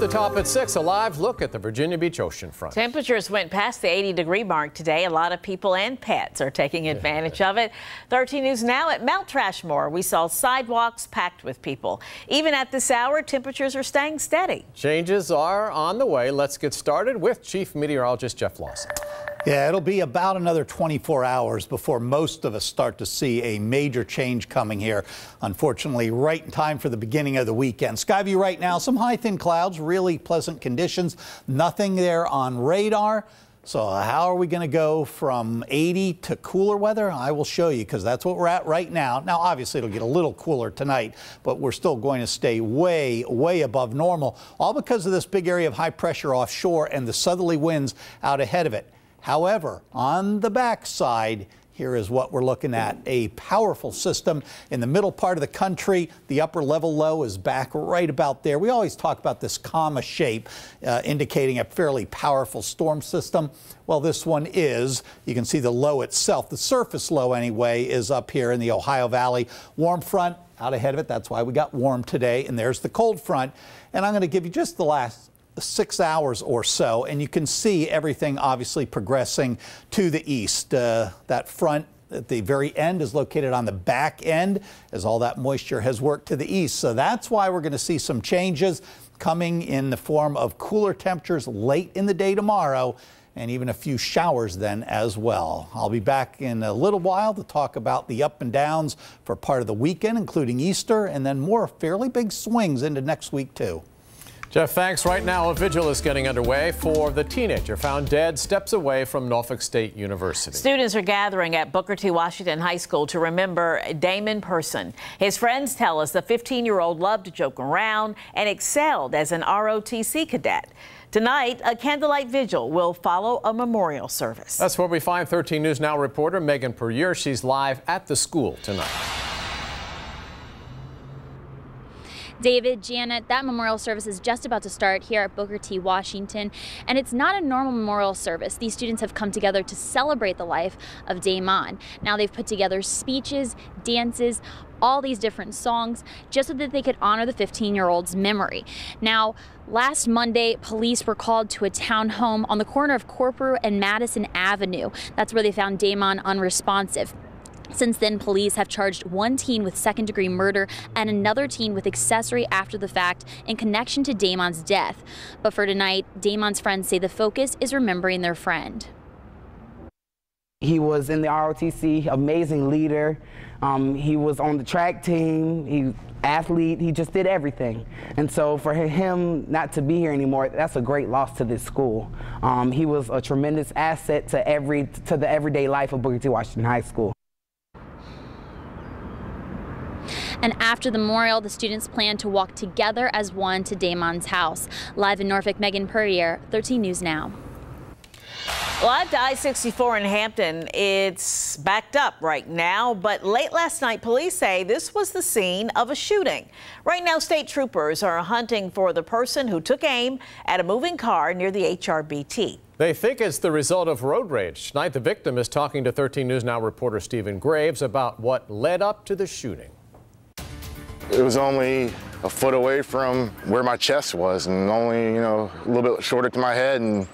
the top at 6, a live look at the Virginia Beach oceanfront. Temperatures went past the 80-degree mark today. A lot of people and pets are taking advantage of it. 13 News Now at Mount Trashmore. We saw sidewalks packed with people. Even at this hour, temperatures are staying steady. Changes are on the way. Let's get started with Chief Meteorologist Jeff Lawson. Yeah, it'll be about another 24 hours before most of us start to see a major change coming here. Unfortunately, right in time for the beginning of the weekend. Skyview right now, some high thin clouds, really pleasant conditions. Nothing there on radar. So how are we going to go from 80 to cooler weather? I will show you, because that's what we're at right now. Now, obviously, it'll get a little cooler tonight, but we're still going to stay way, way above normal, all because of this big area of high pressure offshore and the southerly winds out ahead of it. However, on the backside, here is what we're looking at. A powerful system in the middle part of the country. The upper level low is back right about there. We always talk about this comma shape indicating a fairly powerful storm system. Well, this one is. You can see the low itself. The surface low, anyway, is up here in the Ohio Valley. Warm front out ahead of it. That's why we got warm today. And there's the cold front. And I'm going to give you just the last 6 hours or so, and you can see everything obviously progressing to the east. That front at the very end is located on the back end as all that moisture has worked to the east. So that's why we're going to see some changes coming in the form of cooler temperatures late in the day tomorrow, and even a few showers then as well. I'll be back in a little while to talk about the up and downs for part of the weekend, including Easter, and then more fairly big swings into next week too. Jeff, thanks. Right now, a vigil is getting underway for the teenager found dead steps away from Norfolk State University. Students are gathering at Booker T. Washington High School to remember Damon Person. His friends tell us the 15-year-old loved to joke around and excelled as an ROTC cadet. Tonight, a candlelight vigil will follow a memorial service. That's where we find 13 News Now reporter Megan Puryear. She's live at the school tonight. David, Janet, that memorial service is just about to start here at Booker T. Washington, and it's not a normal memorial service. These students have come together to celebrate the life of Damon. Now they've put together speeches, dances, all these different songs just so that they could honor the 15-year-old's memory. Now, last Monday, police were called to a town home on the corner of Corporal and Madison Avenue. That's where they found Damon unresponsive. Since then, police have charged one teen with second-degree murder and another teen with accessory after the fact in connection to Damon's death. But for tonight, Damon's friends say the focus is remembering their friend. He was in the ROTC, amazing leader. He was on the track team, he athlete, he just did everything. And so for him not to be here anymore, that's a great loss to this school. He was a tremendous asset to the everyday life of Booker T. Washington High School. And after the memorial, the students plan to walk together as one to Damon's house. Live in Norfolk, Megan Puryear, 13 News Now. Live to I-64 in Hampton. It's backed up right now, but late last night, police say this was the scene of a shooting. Right now, state troopers are hunting for the person who took aim at a moving car near the HRBT. They think it's the result of road rage. Tonight, the victim is talking to 13 News Now reporter Stephen Graves about what led up to the shooting. It was only a foot away from where my chest was, and only, a little bit shorter to my head, and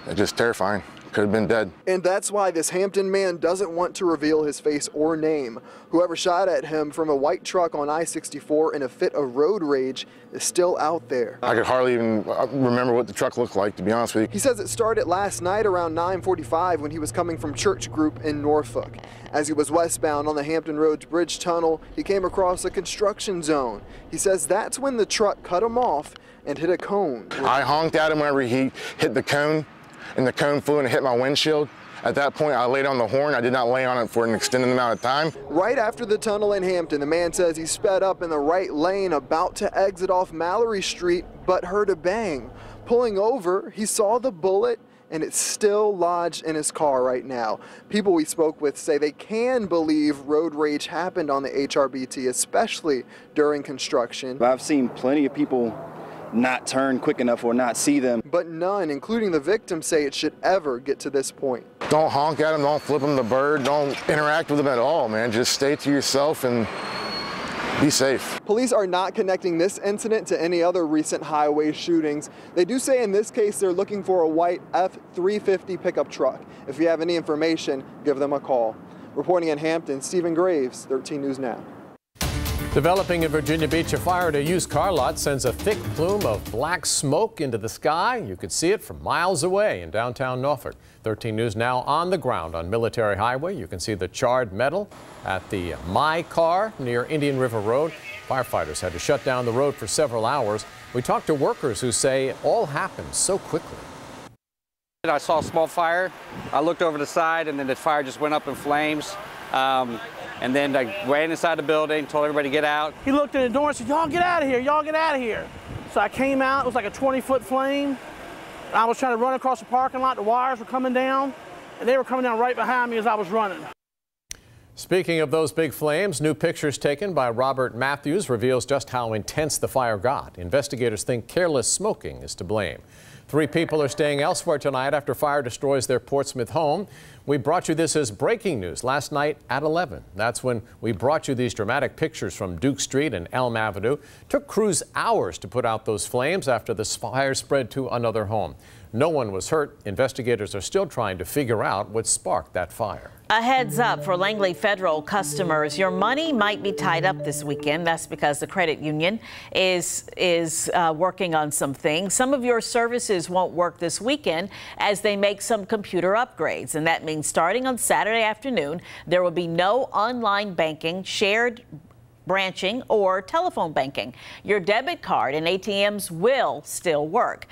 it's just terrifying. Could have been dead. And that's why this Hampton man doesn't want to reveal his face or name. Whoever shot at him from a white truck on I-64 in a fit of road rage is still out there. I could hardly even remember what the truck looked like, to be honest with you. He says it started last night around 9:45 when he was coming from church group in Norfolk. As he was westbound on the Hampton Roads Bridge Tunnel, he came across a construction zone. He says that's when the truck cut him off and hit a cone. I honked at him whenever he hit the cone, and the cone flew and hit my windshield. At that point, I laid on the horn. I did not lay on it for an extended amount of time. Right after the tunnel in Hampton, the man says he sped up in the right lane about to exit off Mallory Street, but heard a bang. Pulling over, he saw the bullet, and it's still lodged in his car right now. People we spoke with say they can believe road rage happened on the HRBT, especially during construction. I've seen plenty of people not turn quick enough or not see them. But none, including the victim, say it should ever get to this point. Don't honk at them, don't flip them the bird, don't interact with them at all, man. Just stay to yourself and be safe. Police are not connecting this incident to any other recent highway shootings. They do say in this case they're looking for a white F-350 pickup truck. If you have any information, give them a call. Reporting in Hampton, Stephen Graves, 13 News Now. Developing in Virginia Beach, a fire at a used car lot sends a thick plume of black smoke into the sky. You could see it from miles away in downtown Norfolk. 13 News Now on the ground on Military Highway. You can see the charred metal at the My Car near Indian River Road. Firefighters had to shut down the road for several hours. We talked to workers who say it all happened so quickly. I saw a small fire. I looked over the side, and then the fire just went up in flames. And then I ran inside the building, told everybody to get out. He looked at the door and said, "Y'all get out of here, y'all get out of here." So I came out, it was like a 20-foot flame. I was trying to run across the parking lot, the wires were coming down, and they were coming down right behind me as I was running. Speaking of those big flames, new pictures taken by Robert Matthews reveals just how intense the fire got. Investigators think careless smoking is to blame. 3 people are staying elsewhere tonight after fire destroys their Portsmouth home. We brought you this as breaking news last night at 11. That's when we brought you these dramatic pictures from Duke Street and Elm Avenue. Took crews hours to put out those flames after the fire spread to another home. No one was hurt. Investigators are still trying to figure out what sparked that fire. A heads up for Langley Federal customers. Your money might be tied up this weekend. That's because the credit union is working on some things. Some of your services won't work this weekend as they make some computer upgrades. And that means starting on Saturday afternoon, there will be no online banking, shared branching, or telephone banking. Your debit card and ATMs will still work.